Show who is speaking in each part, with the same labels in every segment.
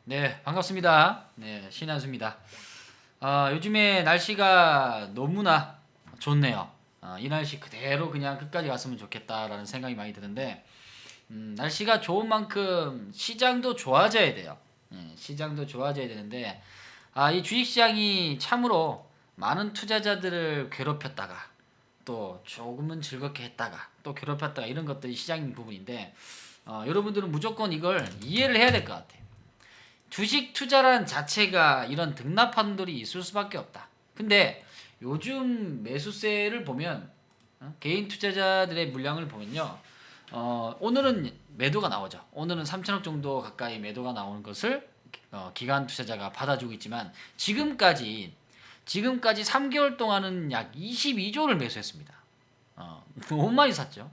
Speaker 1: 네, 반갑습니다. 네, 신한수입니다. 요즘에 날씨가 너무나 좋네요. 이 날씨 그대로 그냥 끝까지 갔으면 좋겠다라는 생각이 많이 드는데, 날씨가 좋은 만큼 시장도 좋아져야 돼요. 시장도 좋아져야 되는데, 이 주식시장이 참으로 많은 투자자들을 괴롭혔다가, 또 조금은 즐겁게 했다가, 또 괴롭혔다가 이런 것들이 시장 부분인데, 여러분들은 무조건 이걸 이해를 해야 될 것 같아요. 주식 투자라는 자체가 이런 등락판들이 있을 수밖에 없다. 근데 요즘 매수세를 보면 개인 투자자들의 물량을 보면요. 오늘은 매도가 나오죠. 오늘은 3천억 정도 가까이 매도가 나오는 것을 기관 투자자가 받아주고 있지만 지금까지 3개월 동안은 약 22조를 매수했습니다. 너무 많이 샀죠.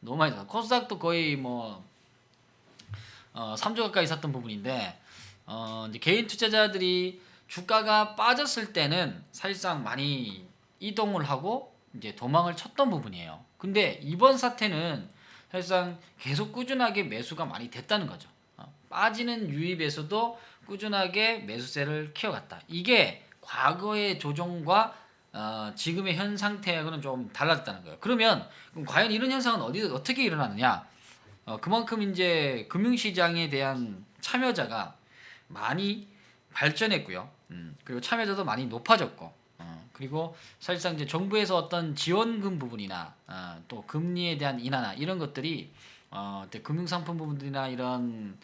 Speaker 1: 너무 많이 샀. 코스닥도 거의 뭐 3조 가까이 샀던 부분인데 이제 개인 투자자들이 주가가 빠졌을 때는 사실상 많이 이동을 하고 이제 도망을 쳤던 부분이에요. 근데 이번 사태는 사실상 계속 꾸준하게 매수가 많이 됐다는 거죠. 빠지는 유입에서도 꾸준하게 매수세를 키워갔다. 이게 과거의 조정과 지금의 현 상태하고는 좀 달라졌다는 거예요. 그러면 그럼 과연 이런 현상은 어떻게 일어나느냐? 그만큼 이제 금융시장에 대한 참여자가 많이 발전했고요. 그리고 참여자도 많이 높아졌고, 그리고 사실상 이제 정부에서 어떤 지원금 부분이나 또 금리에 대한 인하나 이런 것들이 금융상품 부분들이나 이런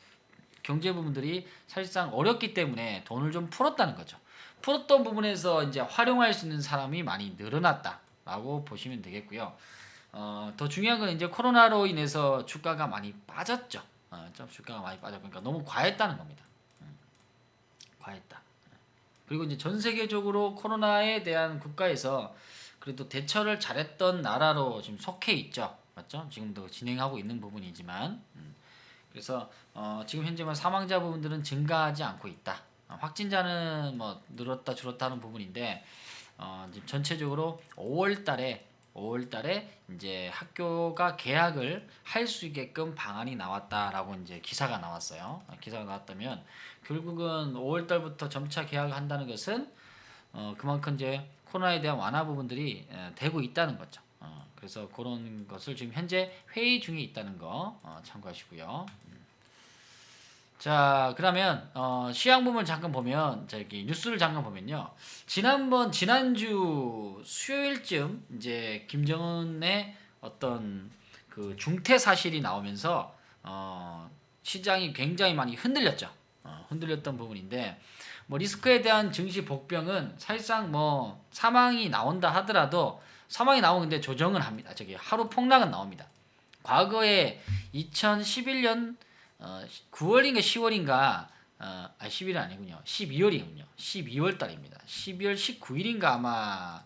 Speaker 1: 경제 부분들이 사실상 어렵기 때문에 돈을 좀 풀었다는 거죠. 풀었던 부분에서 이제 활용할 수 있는 사람이 많이 늘어났다라고 보시면 되겠고요. 더 중요한 건 이제 코로나로 인해서 주가가 많이 빠졌죠. 좀 주가가 많이 빠져보니까 너무 과했다는 겁니다. 과했다. 그리고 이제 전 세계적으로 코로나에 대한 국가에서 그래도 대처를 잘했던 나라로 지금 속해 있죠. 맞죠? 지금도 진행하고 있는 부분이지만, 그래서 지금 현재만 사망자 부분들은 증가하지 않고 있다. 확진자는 뭐 늘었다 줄었다 하는 부분인데 지금 전체적으로 5월 달에 이제 학교가 개학을 할 수 있게끔 방안이 나왔다라고 이제 기사가 나왔어요. 기사가 나왔다면 결국은 5월 달부터 점차 개학을 한다는 것은 그만큼 이제 코로나에 대한 완화 부분들이 되고 있다는 거죠. 그래서 그런 것을 지금 현재 회의 중에 있다는 거 참고하시고요. 자, 그러면 시황 부분을 잠깐 보면 저기 뉴스를 잠깐 보면요. 지난주 수요일쯤 이제 김정은의 어떤 그 중퇴 사실이 나오면서 시장이 굉장히 많이 흔들렸죠. 흔들렸던 부분인데 뭐 리스크에 대한 증시 복병은 사실상 뭐 사망이 나온다 하더라도 사망이 나오는데 조정을 합니다. 저기 하루 폭락은 나옵니다. 과거에 2011년 9월인가 10월인가 11월 아니군요. 12월이군요. 12월 달입니다. 12월 19일인가 아마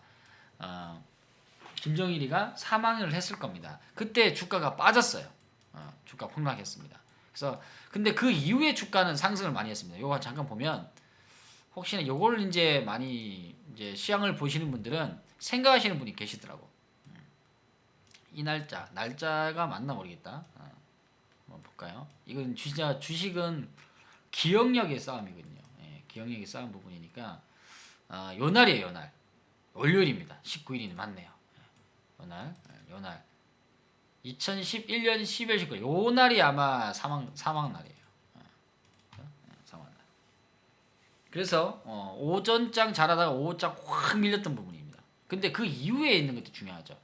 Speaker 1: 김정일이가 사망을 했을 겁니다. 그때 주가가 빠졌어요. 주가 폭락했습니다. 그래서 근데 그 이후에 주가는 상승을 많이 했습니다. 요거 잠깐 보면 혹시나 요걸 이제 많이 이제 시향을 보시는 분들은 생각하시는 분이 계시더라고. 이 날짜가 맞나 모르겠다. 한번 볼까요? 이건 진짜 주식은 기억력의 싸움이거든요. 예, 기억력의 싸움 부분이니까 요 날이에요, 요 날. 월요일입니다. 19일이 맞네요. 요 날. 2011년 12월 19일. 요 날이 아마 사망 날이에요. 사망 날. 그래서 오전장 잘하다가 오후장 확 밀렸던 부분입니다. 근데 그 이후에 있는 것도 중요하죠.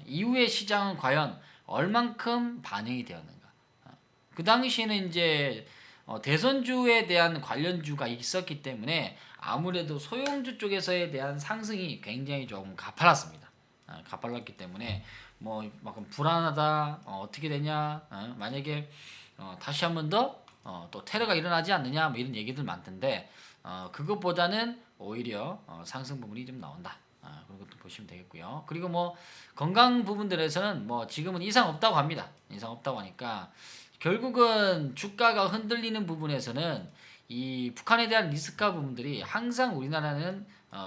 Speaker 1: 이후에 시장은 과연 얼만큼 반영이 되었는가. 그 당시에는 이제 대선주에 대한 관련주가 있었기 때문에 아무래도 소형주 쪽에서에 대한 상승이 굉장히 좀 가팔랐습니다. 가팔랐기 때문에 뭐 막 불안하다 어떻게 되냐 만약에 다시 한번 더 또 테러가 일어나지 않느냐 뭐 이런 얘기들 많던데 그것보다는 오히려 상승 부분이 좀 나온다. 그런 것도 보시면 되겠고요. 그리고 뭐 건강 부분들에서는 뭐 지금은 이상 없다고 합니다. 이상 없다고 하니까 결국은 주가가 흔들리는 부분에서는 이 북한에 대한 리스크 부분들이 항상 우리나라는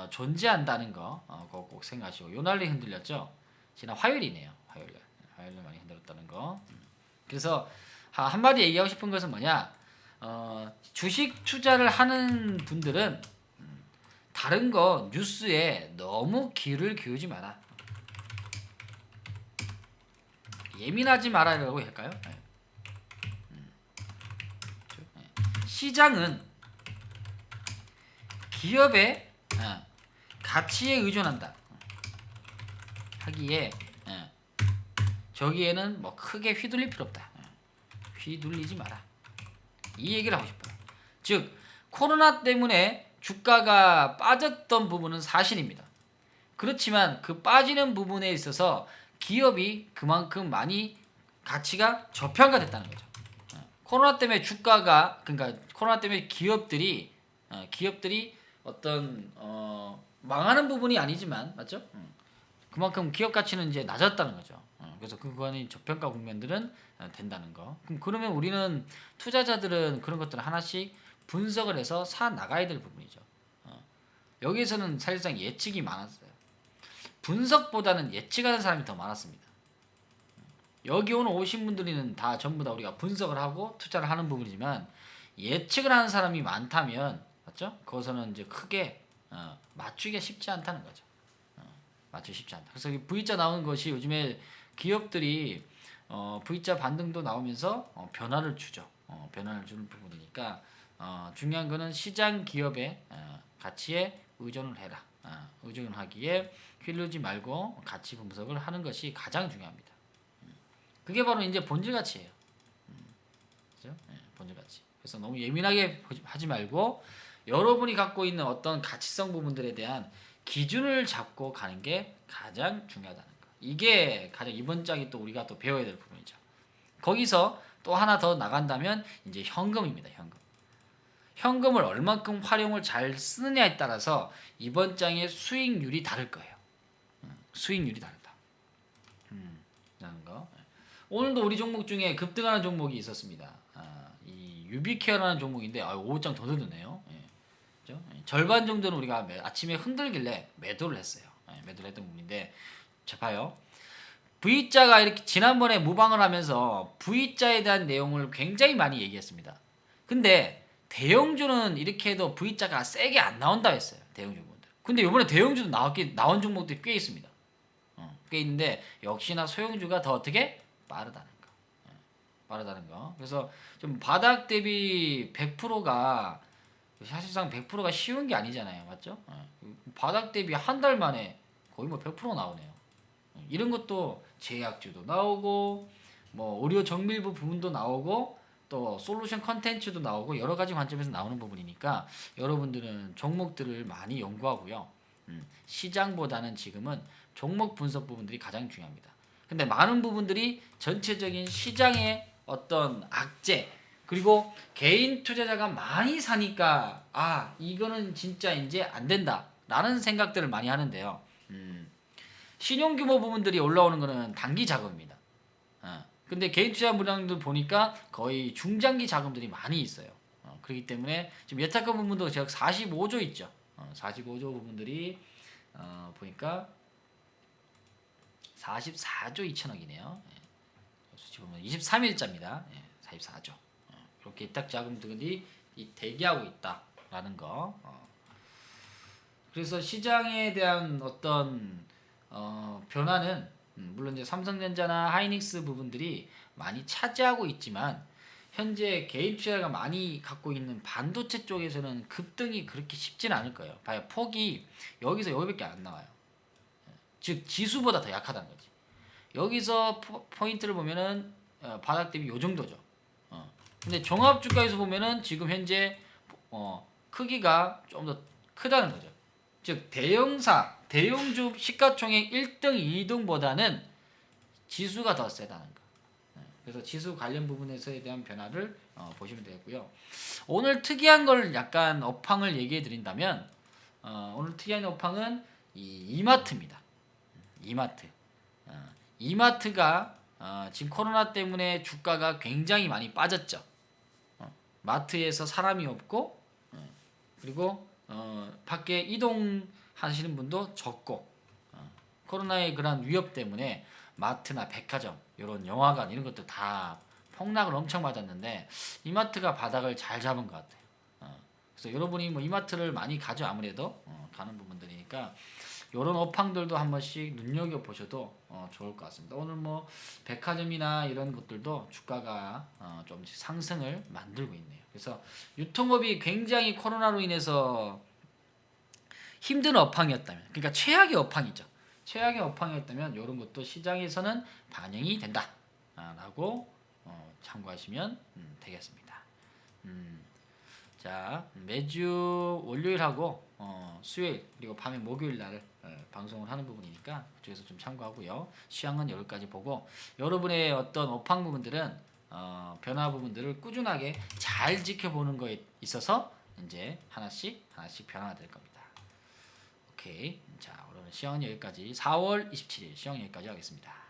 Speaker 1: 존재한다는 거 그거 꼭 생각하시고 요 날이 흔들렸죠. 지난 화요일이네요. 화요일 많이 흔들렸다는 거. 그래서 한마디 얘기하고 싶은 것은 뭐냐? 주식 투자를 하는 분들은 다른 거 뉴스에 너무 귀를 기울이지 마라. 예민하지 말아라고 할까요? 네. 시장은 기업의 가치에 의존한다 하기에 저기에는 뭐 크게 휘둘릴 필요 없다. 휘둘리지 마라. 이 얘기를 하고 싶어요. 즉 코로나 때문에 주가가 빠졌던 부분은 사실입니다. 그렇지만 그 빠지는 부분에 있어서 기업이 그만큼 많이 가치가 저평가됐다는 거죠. 코로나 때문에 주가가 그러니까 코로나 때문에 기업들이 어떤 망하는 부분이 아니지만 맞죠? 그만큼 기업 가치는 이제 낮았다는 거죠. 그래서 그거는 저평가 국면들은 된다는 거. 그러면 우리는 투자자들은 그런 것들을 하나씩 분석을 해서 사 나가야 될 부분이죠. 여기에서는 사실상 예측이 많았어요. 분석보다는 예측하는 사람이 더 많았습니다. 여기 오신 분들은 다 전부 다 우리가 분석을 하고 투자를 하는 부분이지만 예측을 하는 사람이 많다면 맞죠? 거기서는 이제 크게 맞추기가 쉽지 않다는 거죠. 맞추기 쉽지 않다. 그래서 V자 나오는 것이 요즘에 기업들이 V자 반등도 나오면서 변화를 주죠. 변화를 주는 부분이니까 중요한 거는 시장 기업의 가치에 의존을 해라. 의존을 하기에 휘둘리지 말고 가치 분석을 하는 것이 가장 중요합니다. 그게 바로 이제 본질 가치예요. 그죠? 본질 가치. 그래서 너무 예민하게 하지 말고 여러분이 갖고 있는 어떤 가치성 부분들에 대한 기준을 잡고 가는 게 가장 중요하다는 거. 이게 가장 이번 장이 또 우리가 또 배워야 될 부분이죠. 거기서 또 하나 더 나간다면 이제 현금입니다. 현금. 현금을 얼만큼 활용을 잘 쓰느냐에 따라서 이번 장의 수익률이 다를 거예요. 수익률이 다르다. 라는 거. 오늘도 우리 종목 중에 급등하는 종목이 있었습니다. 이 유비케어라는 종목인데 5장 더 드드네요. 그렇죠? 절반 정도는 우리가 아침에 흔들길래 매도를 했어요. 매도를 했던 부분인데 자 봐요. V자가 이렇게 지난번에 무방을 하면서 V자에 대한 내용을 굉장히 많이 얘기했습니다. 근데 대형주는 이렇게 해도 V자가 세게 안 나온다 했어요. 대형주분들. 근데 이번에 대형주도 나온 종목들이 꽤 있습니다. 꽤 있는데 역시나 소형주가 더 어떻게 빠르다는 거. 빠르다는 거. 그래서 좀 바닥 대비 100%가 사실상 100%가 쉬운 게 아니잖아요. 맞죠? 바닥 대비 한 달 만에 거의 뭐 100% 나오네요. 이런 것도 제약주도 나오고 뭐 의료 정밀부 부분도 나오고 또 솔루션 컨텐츠도 나오고 여러 가지 관점에서 나오는 부분이니까 여러분들은 종목들을 많이 연구하고요. 시장보다는 지금은 종목 분석 부분들이 가장 중요합니다. 근데 많은 부분들이 전체적인 시장의 어떤 악재 그리고 개인 투자자가 많이 사니까 이거는 진짜 이제 안 된다 라는 생각들을 많이 하는데요. 신용 규모 부분들이 올라오는 거는 단기 자금입니다. 근데 개인 투자 물량들 보니까 거의 중장기 자금들이 많이 있어요. 그렇기 때문에 지금 예탁금 부분도 제가 45조 있죠. 45조 부분들이 보니까 44조 2천억이네요. 수치 보면 23일자입니다. 44조. 이렇게 예탁 자금들이 대기하고 있다라는 거. 그래서 시장에 대한 어떤 변화는 물론 이제 삼성전자나 하이닉스 부분들이 많이 차지하고 있지만 현재 개인 투자가 많이 갖고 있는 반도체 쪽에서는 급등이 그렇게 쉽지는 않을 거예요. 봐요. 폭이 여기서 여기밖에 안 나와요. 즉 지수보다 더 약하다는 거지. 여기서 포인트를 보면은 바닥 대비 요 정도죠. 근데 종합 주가에서 보면은 지금 현재 크기가 좀 더 크다는 거죠. 즉 대형주 시가총액 1등, 2등보다는 지수가 더 세다는 거. 그래서 지수 관련 부분에서에 대한 변화를 보시면 되겠고요. 오늘 특이한 걸 약간 업황을 얘기해 드린다면 오늘 특이한 업황은 이마트입니다. 이마트. 이마트가 지금 코로나 때문에 주가가 굉장히 많이 빠졌죠. 마트에서 사람이 없고 그리고 밖에 이동하시는 분도 적고 코로나의 그런 위협 때문에 마트나 백화점 이런 영화관 이런 것들 다 폭락을 엄청 맞았는데 이마트가 바닥을 잘 잡은 것 같아요. 그래서 여러분이 뭐 이마트를 많이 가죠. 아무래도 가는 부분들이니까 요런 업황들도 한 번씩 눈여겨 보셔도 좋을 것 같습니다. 오늘 뭐 백화점이나 이런 것들도 주가가 조금씩 상승을 만들고 있네요. 그래서 유통업이 굉장히 코로나로 인해서 힘든 업황이었다면, 그러니까 최악의 업황이죠. 최악의 업황이었다면 이런 것도 시장에서는 반영이 된다라고 참고하시면 되겠습니다. 자, 매주 월요일하고 수요일 그리고 밤에 목요일 날 방송을 하는 부분이니까 그쪽에서 좀 참고하고요. 시황은 여기까지 보고 여러분의 어떤 업황 부분들은 변화 부분들을 꾸준하게 잘 지켜보는 거에 있어서 이제 하나씩 변화가 될 겁니다. 오케이. 자, 오늘은 시황은 여기까지 4월 27일 시황 여기까지 하겠습니다.